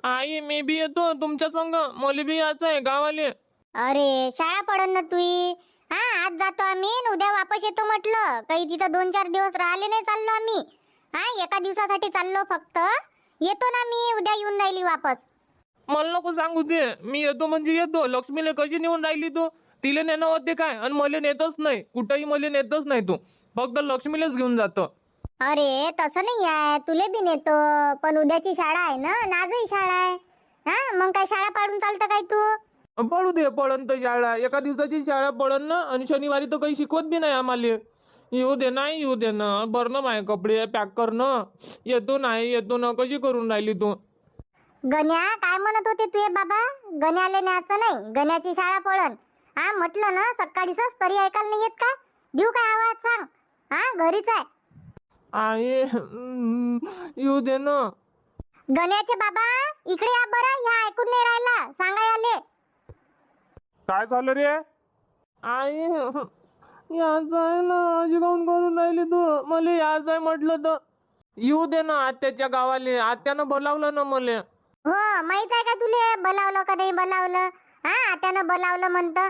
आई मी बी येतो तुमच्या संग, मला बी यायचं आहे गावाले. अरे शाळा पडन ना तुई. हा आज जातो आम्ही न उद्या वापस येतो म्हटलं. काही तिथं 2-4 दिवस राहिले नाही चाललो आम्ही. हा एका दिवसासाठी चाललो फक्त. येतो ना मी उद्या येऊन राहिली वापस. मला नको सांगू ते, मी येतो म्हणजे येतो. लक्ष्मीला कशी नेऊन राहिली तू? तिला नेणं होते काय आणि मला नेतच नाही, कुठंही मला नेतच नाही तू. फक्त लक्ष्मीलाच घेऊन जातो. अरे तसं नाही आहे, तुले बी नेतो. पण उद्याची शाळा आहे ना, आजही शाळा आहे. हा मग काय शाळा पाडून चालतं काय तू? पडू दे, पडन तर शाळा. एका दिवसाची शाळा पडन ना, आणि शनिवारी तर काही शिकवत बी नाही आम्हाला. येऊ दे नाही येऊ दे ना, बरं ना माझे कपडे पॅक कर ना. येतो नाही येतो ना, कशी करून राहिली तू? गण्या काय म्हणत होते तुझे बाबा? गण्याले न्यायचं नाही, गण्याची शाळा पडन. हा म्हटलं ना सकाळीच, तरी ऐकायला नाही येत का? देऊ काय आवाज सांग? हा घरीच आहे. आहे येऊ दे ना. गण्याचे बाबा इकडे या बरं, ह्या ऐकून नाही राहिला, सांगा याले. काय झालं रे? आई याच आहे ना, अशी काऊन करून राहिली तू? मला याच आहे म्हटलं तर येऊ दे ना. आत्याच्या गावाले आत्यानं बोलावलं ना मला. हो माहित आहे का तुले, बोलावलं का नाही बोलावलं? हा त्यानं बोलावलं म्हणतं.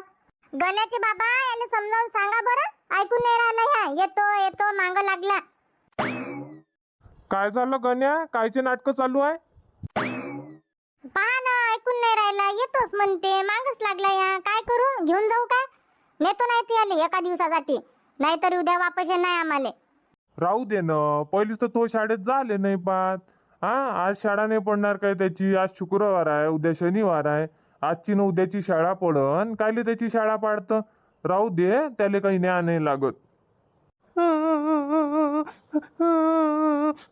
गण्याचे बाबा याले समजावून सांगा बरं, ऐकून नाही राहिला. ह्या येतो येतो मांग लागला. काय झालं गण्या? कायचे नाटक चालू आहे? पहा ना, ऐकून नाही राहिला, येतोच म्हणते, मागच लागला. या काय करू, घेऊन जाऊ काय? नेतो नाही ते आले एका दिवसासाठी, नाहीतर उद्या वापस येणार आम्हाला. राहू दे ना, पहिलीच तर तो शाळेत झाले नाही पाहत. हा आज शाळा नाही पडणार काय त्याची? आज शुक्रवार आहे, उद्या शनिवार आहे. आजची न उद्याची शाळा पडन, कायले त्याची शाळा पाडतं? राहू दे, त्याला काही न्या नाही लागत.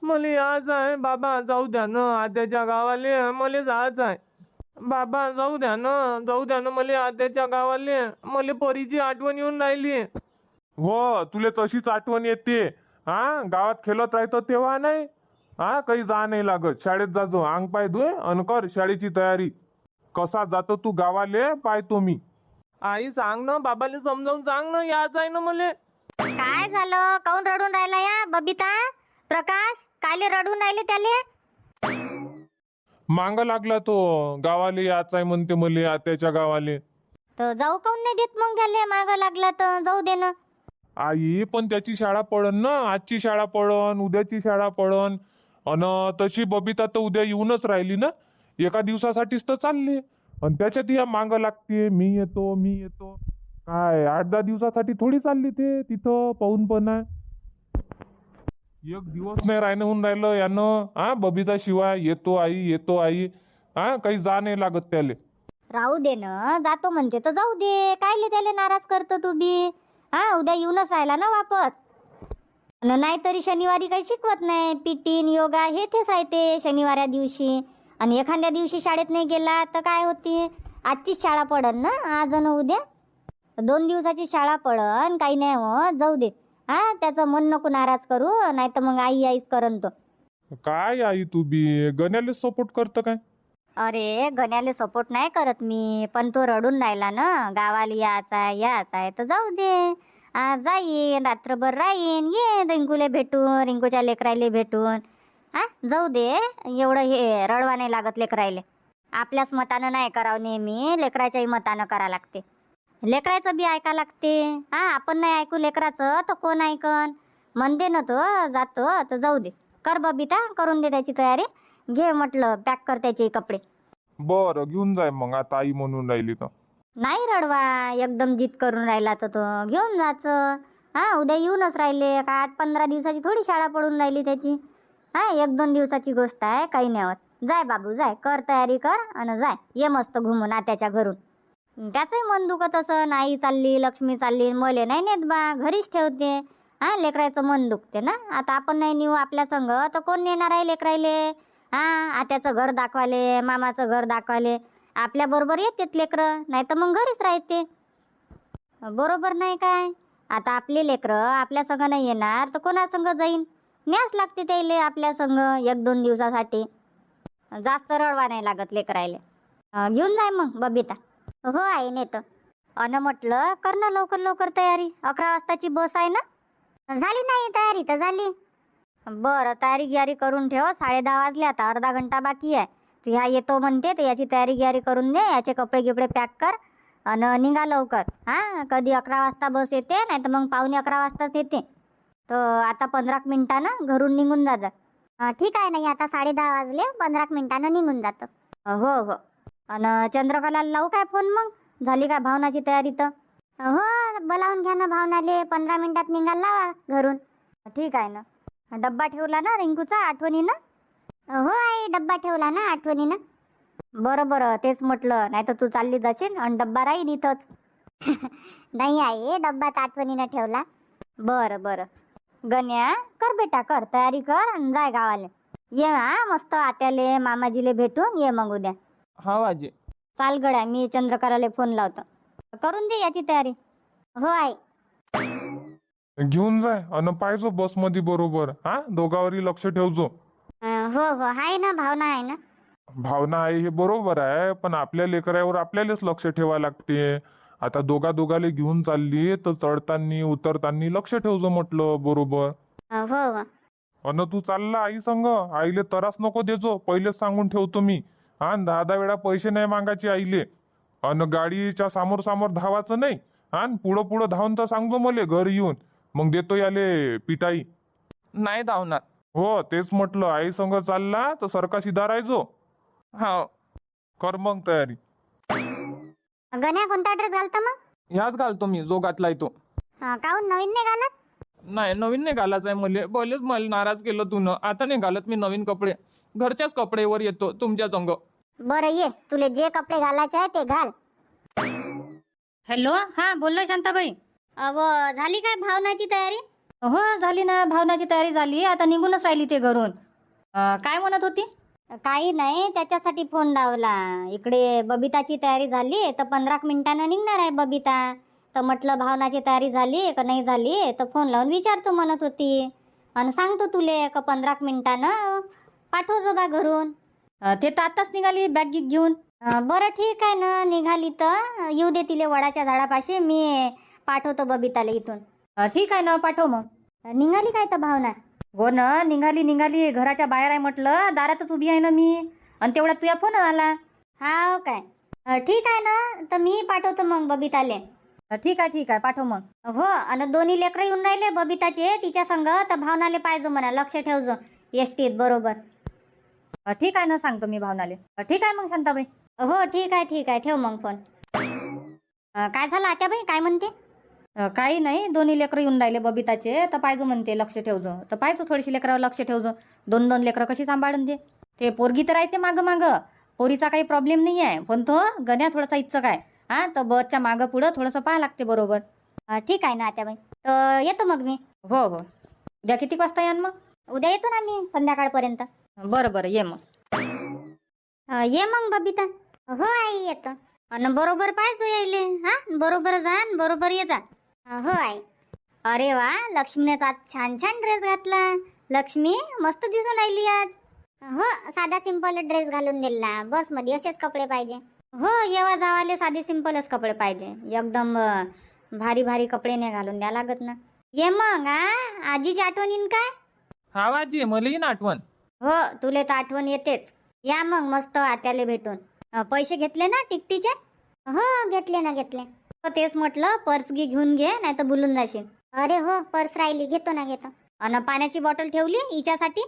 मला याच आहे बाबा, जाऊ द्या ना आत्याच्या गावाले, मला जायच आहे. बाबा जाऊ द्या ना मला आत्याच्या गावाले. मला परीची आठवण येऊन राहिली. हो तुला तशीच आठवण येते. हा गावात खेळत राहतो तेव्हा नाही. हा काही जा नाही लागत. शाळेत जातो, अंग पाय धुय अन कर शाळेची तयारी. कसा जातो तू गावाले पाहतो मी. आई सांग ना, बाबाला समजावून सांग ना, याच आहे ना मला. काय झालं, काऊन रडून राहिला या बबिता? प्रकाश कायले रडून राहिले त्याले? मांग लागला तो, गावाले याच आहे म्हणते मले, आत्याच्या गावाले. तर जाऊ काऊन नाही देत मग त्याले? माग लागला तर जाऊ दे ना. आई पण त्याची शाळा पडन ना, आजची शाळा पडन, उद्याची शाळा पडन. अन तशी बबिता तर उद्या येऊनच राहिली ना, एका दिवसासाठीच तर चालली. आणि त्याच्यात या मांग लागते, मी येतो मी येतो. काय 8-10 दिवसासाठी थोडी चालली ते तिथं पाहून पण आहे. एक दिवस नाही राहणं होऊन राहिलं यानं. हा बबिता शिवाय येतो आई येतो आई. हा काही जा नाही लागत त्याले. राहू दे ना, जातो म्हणते तर जाऊ दे, कायले त्याले नाराज करतो तू बी? हा उद्या येऊनच राहिला ना वापस. नाहीतरी शनिवारी काही शिकवत नाही, पीटीन योगा हे तेच राहते शनिवाऱ्या दिवशी. आणि एखाद्या दिवशी शाळेत नाही गेला तर काय होते? आजचीच शाळा पडन ना, आज न उद्या 2 दिवसाची शाळा पडन, काही नाही हो, जाऊ दे. हा त्याचं मन नको नाराज करू, नाही तर मग आई आईच करन तो. काय आई तू बी गण्याला सपोर्ट करतं काय? अरे गण्याले सपोर्ट नाही करत मी, पण तो रडून राहिला ना, गावाला याच आहे तर जाऊ दे. आज जाईन, रात्रभर राहीन, ये रिंकूले भेटून, रिंकूच्या लेकरायले भेटून. हा जाऊ दे, एवढं हे रडवा नाही लागत लेकरायले. आपल्याच मतानं नाही करावं नेहमी, लेकराच्याही मतानं करा लागते. लेकराचं बी ऐका लागते. हा आपण नाही ऐकू लेकराचं तर कोण ऐकन? म्हणते ना तो जातो तर जाऊ दे. कर बबिता, करून दे त्याची तयारी. घे म्हटलं, पॅक कर त्याचे कपडे. बरं घेऊन जाय मग, आता आई म्हणून राहिली तर. नाही रडवा, एकदम जिद करून राहिला तर तो घेऊन जायचं. हा उद्या येऊनच राहिले का, 8-15 दिवसाची थोडी शाळा पडून राहिली त्याची. हा 1-2 दिवसाची गोष्ट आहे, काही नाही होत. जाय बाबू जाय, कर तयारी कर आणि जाय, ये मस्त घुमून आत्याच्या घरून. त्याचंही मन दुखत असं, नाही चालली लक्ष्मी चालली, मले नाही नेत बा, घरीच ठेवते. हा लेकराचं मन दुखते ना. आता आपण नाही नेऊ आपल्या संग तर कोण नेणार आहे लेकरायले? हा आत्याचं घर दाखवाले, मामाचं घर दाखवाले आपल्या बरोबर येतेत लेकरं, नाही तर मग घरीच राहते. बरोबर नाही काय? आता आपले लेकरं आपल्या संग नाही येणार तर कोणा संग जाईन? न्यास लागते त्याले आपल्या संग 1-2 दिवसासाठी. जास्त रडवा नाही लागत लेकरायले. घेऊन जाय मग बबिता. हो आई नेतो. अन म्हटलं कर ना लवकर लवकर तयारी, 11 वाजताची बस आहे ना. झाली नाही तयारी तर झाली. बरं तयारी गियारी करून ठेव, 10:30 वाजले आता, अर्धा घंटा बाकी आहे. ह्या येतो म्हणते तर याची तयारी गियारी करून दे, याचे कपडे गिपडे पॅक कर आणि निघा लवकर. हा, कधी 11 वाजता बस येते, नाही तर मग 11:15 वाजताच येते. तर आता 15 मिनिटानं घरून निघून जा. ठीक आहे नाही, आता 10:30 वाजले, 15 मिनिटानं निघून जातो. हो हो. आणि चंद्रकलाला लावू काय फोन मग? झाली काय भावनाची तयारी तर? हो, बोलावून घ्या ना भावनाले, 15 मिनिटात निघायला लावा घरून. ठीक आहे ना. डब्बा ठेवला ना रिंकूचा आठवणीनं? हो आई, डब्बा ठेवला ना आठवणीनं. बरं बरं, तेच म्हटलं, नाही तर तू चालली जाशील आणि डब्बा राहील इथंच. नाही आई, डब्बा तर आठवणीनं ठेवला. बरं बरं. गण्या, कर बेटा, कर तयारी कर आणि जाय गावाले. ये हा, मस्त आत्याले मामाजीले भेटून ये मग उद्या. हा आजी. चाल गड्या, मी चंद्रकलाला फोन लावतो. करून दे याची तयारी. हो आई. घेऊन जाय अन पाहिजो बस मध्ये बरोबर. हा, दोघांवरही लक्ष ठेवजो. हो हो, आहे ना, भावना आहे ना. भावना आहे हे बरोबर आहे, पण आपल्या लेकरावर आपल्यालाच लक्ष ठेवावं लागते. आता दोघाले घेऊन चालली तर चढताना उतरताना लक्ष ठेवजो म्हटलं बरोबर. हो हो. अन तू चालला आई संग, आईले त्रास नको देजो, पहिलेच सांगून ठेवतो मी. हा, 10 वेळा पैसे नाही मागायचे आईले. अन गाडीच्या समोर समोर धावायचं नाही. हा, पुढं पुढं धावून तर सांगतो मले घरी येऊन, मग देतो याले पिटाई. नाही धावणार. हो, तेच म्हटलं, आई संग चालला तर सरका सीधा राहायचो. हा, कर मग तयारी. गण्या, कोणता ड्रेस घालता मग? ह्याच घालतो मी जो घातलाय तो. काहून नवीन नाही घालत? नाही, नवीन नाही घालायचं आहे मले. पहिलेच मला नाराज केलं तू न. आता नाही घालत मी नवीन कपडे. घरच्याच कपडेवर येतो तुमच्या संग. बरं ये, तुले जे कपडे घालायचे आहे ते घाल. हॅलो, हा बोललो शांताबाई. अव, झाली काय भावनाची तयारी? हो झाली ना, भावनाची तयारी झाली, आता निघूनच राहिली ते घरून. काय म्हणत होती? काही नाही, त्याच्यासाठी फोन लावला. इकडे बबिताची तयारी झाली तर 15 मिनिटानं निघणार आहे बबिता. तर म्हटलं भावनाची तयारी झाली का नाही झाली, तर फोन लावून विचारतो म्हणत होती. आणि सांगतो तुले का 15 मिनिटानं पाठवजो बा घरून. ते तर आताच निघाली बॅग घेऊन. बरं ठीक आहे ना, निघाली तर येऊ दे तिले वडाच्या झाडापाशी, मी पाठवतो बबिताला इथून. ठीक आहे ना, पाठव मग. निघाली काय तर भावना? हो ना, निघाली, घराच्या बाहेर आहे म्हटलं, दारातच उभी आहे ना मी. आणि तेवढा तुझा फोन आला. हा काय, ठीक आहे ना, तर मी पाठवतो मग बबिताले. ठीक आहे, पाठव मग. हो, आणि दोन्ही लेकरं येऊन राहिले बबिताचे तिच्या संग, तर भावनाले पाहिजो म्हणा, लक्ष ठेवजो एसटीत बरोबर. ठीक आहे ना, सांगतो मी भावनाले. ठीक आहे मग शांताबाई. हो ठीक आहे, ठेव मग फोन. काय झालं आत्याबाई, काय म्हणते? काही नाही, दोन्ही लेकरं येऊन राहिले बबिताचे, तर पाहिजो म्हणते लक्ष ठेवजो. तर पाहिजो थोडीशी लेकरावर लक्ष ठेवजो. 2 लेकरं कशी सांभाळून दे. ते पोरगी तर राहते माग पोरीचा काही प्रॉब्लेम नाही आहे, पण तो गण्या थोडासा इच्छुक आहे. हा, तर बसच्या मागं पुढं थोडंसं पाहा लागते बरोबर. ठीक आहे ना आत्याबाई, तर येतो मग मी. हो उद्या किती वाजता यान मग? उद्या येतो ना मी संध्याकाळपर्यंत. बरं ये मग. ये मग बबिता. हो आई, येतो. आणि बरोबर पाहिजो यायले. हा, बरोबर जा आणि बरोबर ये जा. हो आई. अरे वा, लक्ष्मीने आज छान ड्रेस घातला. लक्ष्मी मस्त दिसून राहिली आज. हो, साधा सिंपल ड्रेस घालून दिला. बस मध्ये असेच कपडे पाहिजे. हो, येवा जावाले साधे सिंपलच कपडे पाहिजे, एकदम भारी कपडे नाही घालून द्या लागत ना. ये मग. आजीची आठवण येईन काय? हा आजी, मला येईन आठवण. हो, तुले तर आठवण येतेच. या मग मस्त आत्याले भेटून. पैसे घेतले ना टिकटीचे? हो घेतले. तेच म्हटलं, पर्स घेऊन घे, नाही तर भुलून जाशील. अरे हो, पर्स राहिली, घेतो ना. आणि पाण्याची बॉटल ठेवली हिच्यासाठी?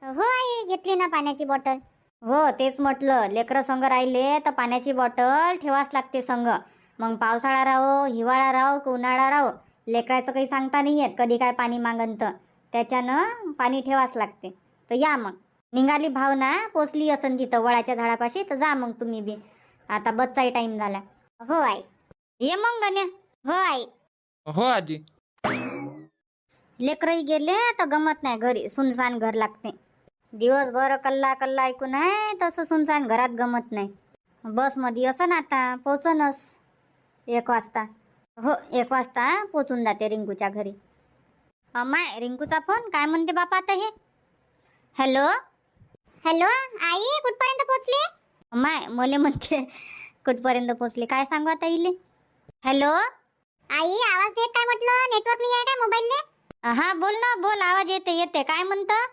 हो आई, घेतली ना पाण्याची बॉटल. हो, तेच म्हटलं, लेकरं संग राहिले तर पाण्याची बॉटल ठेवाच लागते संग. मग पावसाळा राहो, हिवाळा राहो की उन्हाळा राहो, लेकराचं काही सांगता नाही येत कधी काय पाणी मागन, तर त्याच्यानं पाणी ठेवाच लागते. तर या मग. निघाली भावना, पोचली असन तिथं वडाच्या झाडापाशी, तर जा मग तुम्ही बी, आता बसचाही टाइम झाला. हो आई. ये मग गण्या. हो आई. हो आजी. लेकरही गेले तर गमत नाही घरी, सुनसान घर लागते. दिवसभर कल्ला ऐकून आहे, तसं सुनसान घरात गमत नाही. बस मध्ये असं ना, आता पोचनच 1 वाजता. हो, 1 वाजता पोचून जाते रिंकूच्या घरी. माय, रिंकूचा फोन काय म्हणते बापा आता हे? हॅलो आई, कुठपर्यंत पोचले? माय, मले म्हणते कुठपर्यंत पोचले, काय सांगू आता इले. हॅलो आई, आवाज देत काय म्हटलं, नेटवर्क नाही आहे काय मोबाईलले? हा बोल ना, बोल, आवाज येते. काय म्हणतं?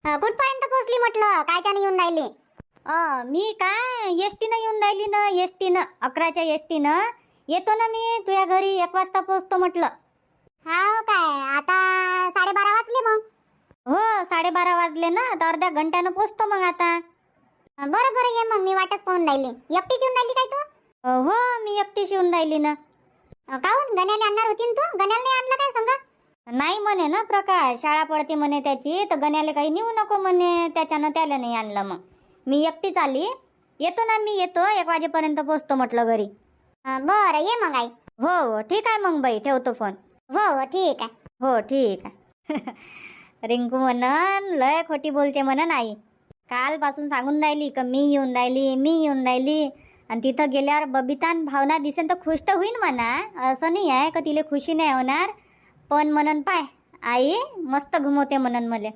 कुठपर्यंत पोचली म्हटलं, कायच्याने येऊन राहिली? मी काय एस टीनं येऊन राहिली ना, एस टीनं 11च्या एस टीनं येतो ना मी तुझ्या घरी. 1 वाजता पोचतो म्हटलं. हा काय आता 12:30 वाजले मग. हो 12:30 वाजले ना, तर अर्ध्या घंट्यानं पोचतो मग आता. बरं बरं ये मग, मी वाटच पाहून राहिली. एकटीच येऊन राहिली काय तू? हो मी एकटीच येऊन राहिली ना. काहून गण्याला आणणार होती ना तू? गण्याला नाही आणलं काय संग? नाही म्हणे ना प्रकाश, शाळा पडते म्हणे त्याची, तर गण्याला काही नेऊ नको म्हणे, त्याच्यानं त्याला नाही आणलं. मग मी एकटीच आली. येतो ना मी, येतो 1 वाजेपर्यंत पोचतो म्हटलं घरी. बरं ये मग आई. हो ठीक आहे मग बाई, ठेवतो फोन. हो ठीक आहे. हो ठीक आहे. रिंकू म्हणन लय खोटी बोलते म्हणन आई. कालपासून सांगून राहिली का मी येऊन राहिली, मी येऊन राहिली. आणि तिथं गेल्यावर बबितान भावना दिसेन तर खुश तर होईन म्हणा, असं नाही आहे का तिला खुशी नाही होणार. पण म्हणन पाय आई मस्त घुमवते म्हणन मला.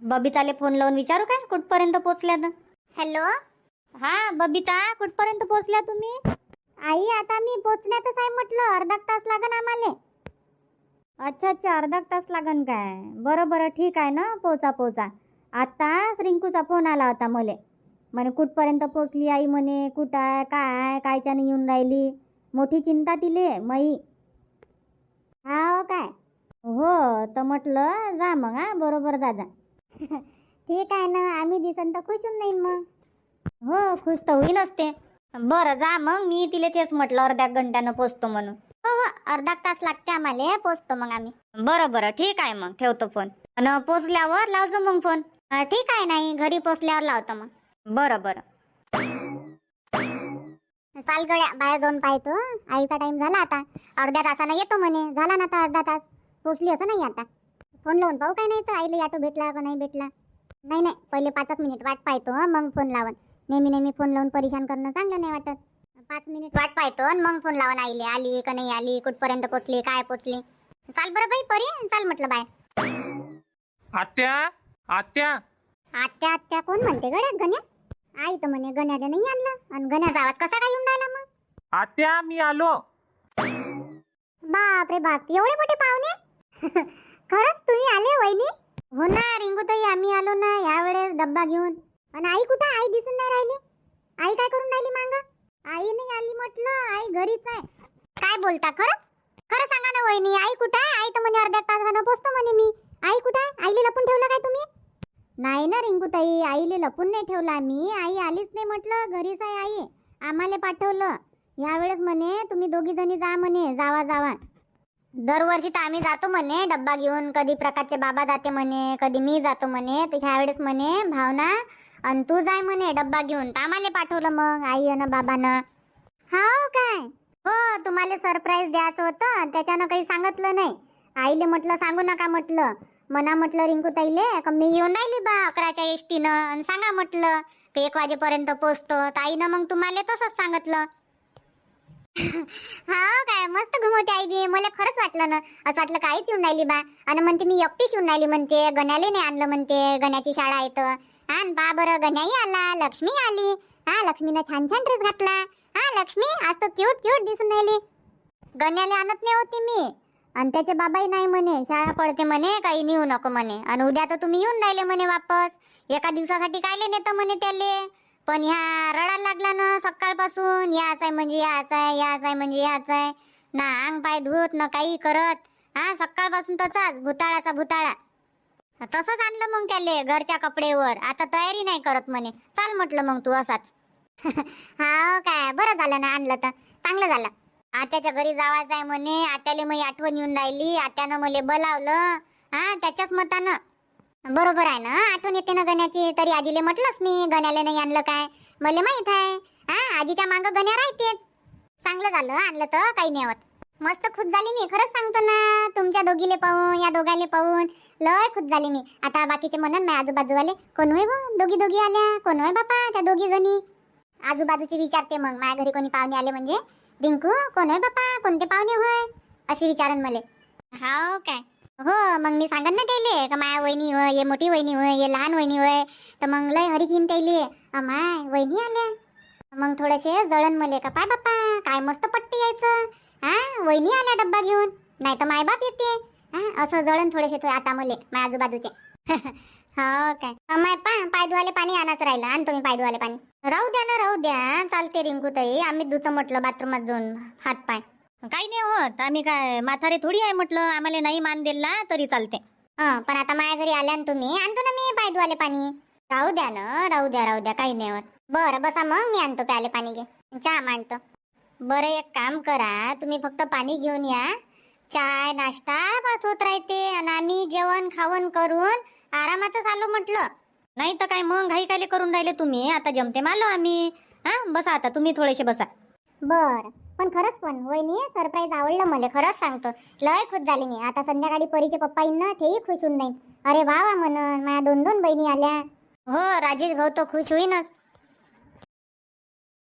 बबिताले फोन लावून विचारू काय कुठपर्यंत पोचल्या तर. हॅलो हा बबिता, कुठपर्यंत पोचल्या तुम्ही? आई आता मी पोचण्यातच आहे म्हटलं, अर्धा तास लागन आम्हाला. अच्छा अच्छा, अर्धा तास लागन काय? बरं बरं ठीक आहे ना, पोचा पोचा. आत्ताच रिंकूचा फोन आला होता मले, म्हणे कुठपर्यंत पोचली आई म्हणे, कुठं आहे काय कायच्यानं येऊन राहिली. मोठी चिंता तिले मई. हा काय? हो तर म्हटलं जा मग, हा बरोबर जा जा. ठीक आहे ना, आम्ही दिसन तर खुश होऊन जाईन मग. हो खुश तर होईनच ते. बरं जा मग, मी तिला तेच म्हटलं अर्ध्या घंट्यानं पोचतो म्हणून. हो अर्धा तास लागते आम्हाला, पोचतो मग आम्ही. बरं बरं ठीक आहे मग, ठेवतो फोन. आणि पोचल्यावर लावजो मग फोन. ठीक आहे, नाही घरी पोचल्यावर लावतो मग. बरं बरं. चाल गड्या बाहेर जाऊन पाहतो. आईचा टाइम झाला आता, अर्ध्या तासानं येतो म्हणे. झाला ना आता अर्धा तास, पोचली असं नाही आता. फोन लावून पाहू काय नाही तर आईला ऑटो भेटला का नाही भेटला. नाही नाही, पहिले 5 मिनिट वाट पाहतो मग फोन लावून. नेहमी नेहमी फोन लावून परेशान करणं चांगलं नाही वाटत. 5 मिनिट वाट पाहतो मग फोन लावून आईले, आली का नाही आली, कुठपर्यंत पोचली काय पोचली. चाल बरं बाई परी, चाल म्हटलं बाहेर. आत्या आत्या. आत्या आत्या कोण म्हणते गड्या? गण्या? आई तर म्हणे गण्याला नाही आणलं. आणि गण्याचा आवाज कसा काय येऊन राहिला मग? आत्या मी आलो. बाप रे बाप, एवढे मोठे पाहुणे? खरंच तुम्ही आले वहिनी? हो ना रिंगूताई, आम्ही आलो ना यावेळेस डब्बा घेऊन. आणि आई कुठं? आई दिसून नाही राहिली. आई काय करून राहिली मांग? आई नाही आली म्हटलं, आई घरीच आहे. काय बोलता? खरंच खरं सांगा ना वहिनी, आई कुठं आहे? आई तर म्हणे अर्ध्या तासानं पोचतो म्हणे मी. आई कुठं आहे? आईला लपून ठेवलं काय तुम्ही? नाही ना रिंगूताई, आईला लपून नाही ठेवलं आम्ही. आई आलीच नाही म्हटलं, घरीच आहे आई. आम्हाला पाठवलं यावेळेस म्हणे तुम्ही दोघी जणी जा म्हणे, जावा जावा. दरवर्षी तर आम्ही जातो म्हणे डब्बा घेऊन, कधी प्रकाशचे बाबा जाते म्हणे, कधी मी जातो म्हणे. तर ह्या वेळेस म्हणे भावना आणि तू जाय म्हणे डब्बा घेऊन. तर आम्हाला पाठवलं मग आई आणि बाबानं. हो काय? हो, तुम्हाला सरप्राईज द्यायचं होतं, त्याच्यानं काही सांगितलं नाही. आईले म्हटलं सांगू नका म्हटलं. म्हणा म्हटलं रिंकूताईले का मी येऊन राहिली बा 11च्या एस टीनं, आणि सांगा म्हटलं की 1 वाजेपर्यंत पोचतो. तर आईनं मग तुम्हाला तसंच सांगितलं. हा काय? मस्त घुमवते आई बी. मला खरंच वाटलं ना, असं वाटलं काहीच येऊन राहिली बा. आणि म्हणते मी एकटीच येऊन राहिली म्हणते, गण्याला नाही आणलं म्हणते, गण्याची शाळा आहे तर. हा बा बरं, गण्याही आला, लक्ष्मी आली. हा लक्ष्मीनं छान छान ड्रेस घातला. हा लक्ष्मी आज तर क्यूट क्यूट दिसून राहिली. गण्याला आणत नाही होती मी, आणि त्याचे बाबाही नाही म्हणे, शाळा पडते म्हणे, काही नेऊ नको म्हणे. आणि उद्या तर तुम्ही येऊन राहिले म्हणे वापस. एका दिवसासाठी कायले नेतं म्हणे त्याले. पण ह्या रडायला लागला ना सकाळपासून, याच आहे म्हणजे याच आहे, याच आहे म्हणजे याच आहे. ना अंग पाय धुत ना काही करत. हा सकाळपासून तसाच भुताळाचा भुताळा. तसंच आणलं मग त्याले घरच्या कपडेवर. आता तयारी नाही करत म्हणे. चाल म्हटलं मग तू असाच. हा काय? बरं झालं ना आणलं तर, चांगलं झालं. आत्याच्या घरी जावायचं आहे म्हणे. आत्याला मग आठवण येऊन राहिली, आत्यानं मला बोलावलं. हा त्याच्याच मतानं. बरोबर आहे ना, आठवण येते ना गण्याची. तरी आजीले म्हटलंच मी गण्याला नाही आणलं काय, मला माहित आहे. हा आजीच्या मागं गण्या राहतेच. चांगलं झालं आणलं तर, काही नाही होत. मस्त खुश झाली मी, खरंच सांगतो ना. तुमच्या दोघीले पाहून, या दोघाले पाहून लय खुश झाली मी. आता बाकीचे म्हणन नाही आजूबाजूवाले, कोण होय बा दोघी दोघी आल्या, कोण होय बापा त्या दोघी जणी. आजूबाजूची विचारते मग, माझ्या घरी कोणी पाहुणे आले म्हणजे, रिंकू कोण होय बापा, कोणते पाहुणे होय, अशी विचारन मले. हाव काय? हो मग मी सांगन ना त्याले का माया वहिनी होय, ये मोठी वहिनी होय, ये लहान वहिनी होय. तर मग लय हरी घेईन त्याले, माय वहिनी आल्या. मग थोडेसे जळण मले का पाय बाप्पा काय मस्त पट्टी यायचं. हा वहिनी आल्या डब्बा घेऊन, नाही तर मायबाप येते. हा असं जळण थोडेसे आता मले माझ्या आजूबाजूचे. हो काय माय पाय धुवाले पाणी आणाच राहिलं. आणतो मी पाय धुवाले पाणी. राहू द्या ना, राहू द्या. चालते रिंकू ताई, आम्ही धुतो म्हटलं बाथरूमात जाऊन हात पाय. काही नाही होत. आम्ही काय म्हातारे थोडी आहे म्हटलं, आम्हाला नाही मान दिला तरी चालते. पण आता माझ्या घरी आल्या ना तुम्ही, आणतो ना मी पाय धुवाले पाणी. राहू द्या ना, राहू द्या, काही नाही होत. बरं बसा मग, मी आणतो प्याले पाणी. घे चहा मांडतो. बरं एक काम करा, तुम्ही फक्त पाणी घेऊन या. चाय नाश्ता बात होत राहते आणि आम्ही जेवण खावण करून आरामातच आलो म्हटलं. नाही तर काय मग घाई कायले करून राहिले तुम्ही? आता जमते मालो आम्ही. बसा आता तुम्ही थोडेसे बसा. बर पण खरंच पण वहिनी सरप्राईज आवडलं मला. खरंच सांगतो, लय खुश झाली मी. आता संध्याकाळी परीचे पप्पा येईन ना, तेही खुश होऊन जाईन. अरे वा वा म्हणून माझ्या 2 बहिणी आल्या. हो राजेश भाऊ तो खुश होईनच.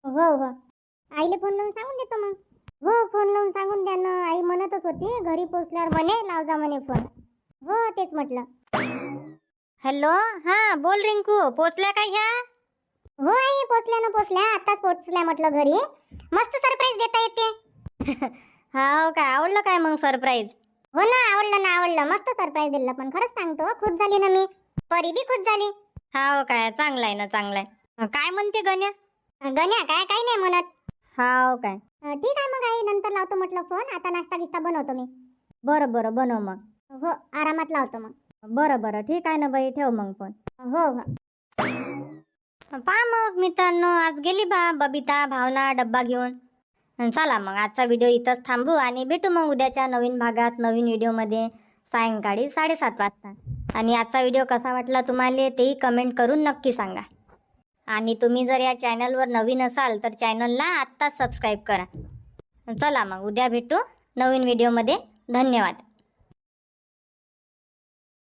हो हो आईले फोन लावून सांगून देतो मग. हो फोन लावून सांगून द्या ना. आई म्हणतच होती घरी पोचल्यावर म्हणे लाव जा म्हणे फोन. हो तेच म्हटलं. हॅलो, हा बोल रिंकू, पोचल्या का ह्या? हो आई पोचल्या आताच पोचल्या म्हटलं घरी. मस्त सरप्राईज देता येते. हाव काय, आवडलं काय मग सरप्राईज? हो ना, आवडलं. मस्त सरप्राईज दिलं. पण खरंच सांगतो खुश झाली ना मी. परी बी खुश झाली. हाव काय, चांगलं आहे ना, चांगलं आहे. काय म्हणते गण्या? गण्या काय काही नाही म्हणत. हाव काय, ठीक आहे मग आई, नंतर लावतो म्हटलं फोन. आता नाश्ता गिस्ता बनवतो मी. बरं बरं बनव मग. हो आरामात लावतो मग. बरं बरं ठीक आहे ना बाई, ठेव मग फोन. हो हो पहा मग मित्रांनो, आज गेली बबिता भावना डब्बा घेऊन. चला मग आजचा व्हिडिओ इथंच थांबू आणि भेटू मग उद्याच्या नवीन भागात नवीन व्हिडिओमध्ये सायंकाळी 7:30 वाजता. आणि आजचा व्हिडिओ कसा वाटला तुम्हाला तेही कमेंट करून नक्की सांगा. आणि तुम्ही जर या चॅनलवर नवीन असाल तर चॅनलला आत्ताच सबस्क्राईब करा. चला मग उद्या भेटू नवीन व्हिडिओमध्ये. धन्यवाद.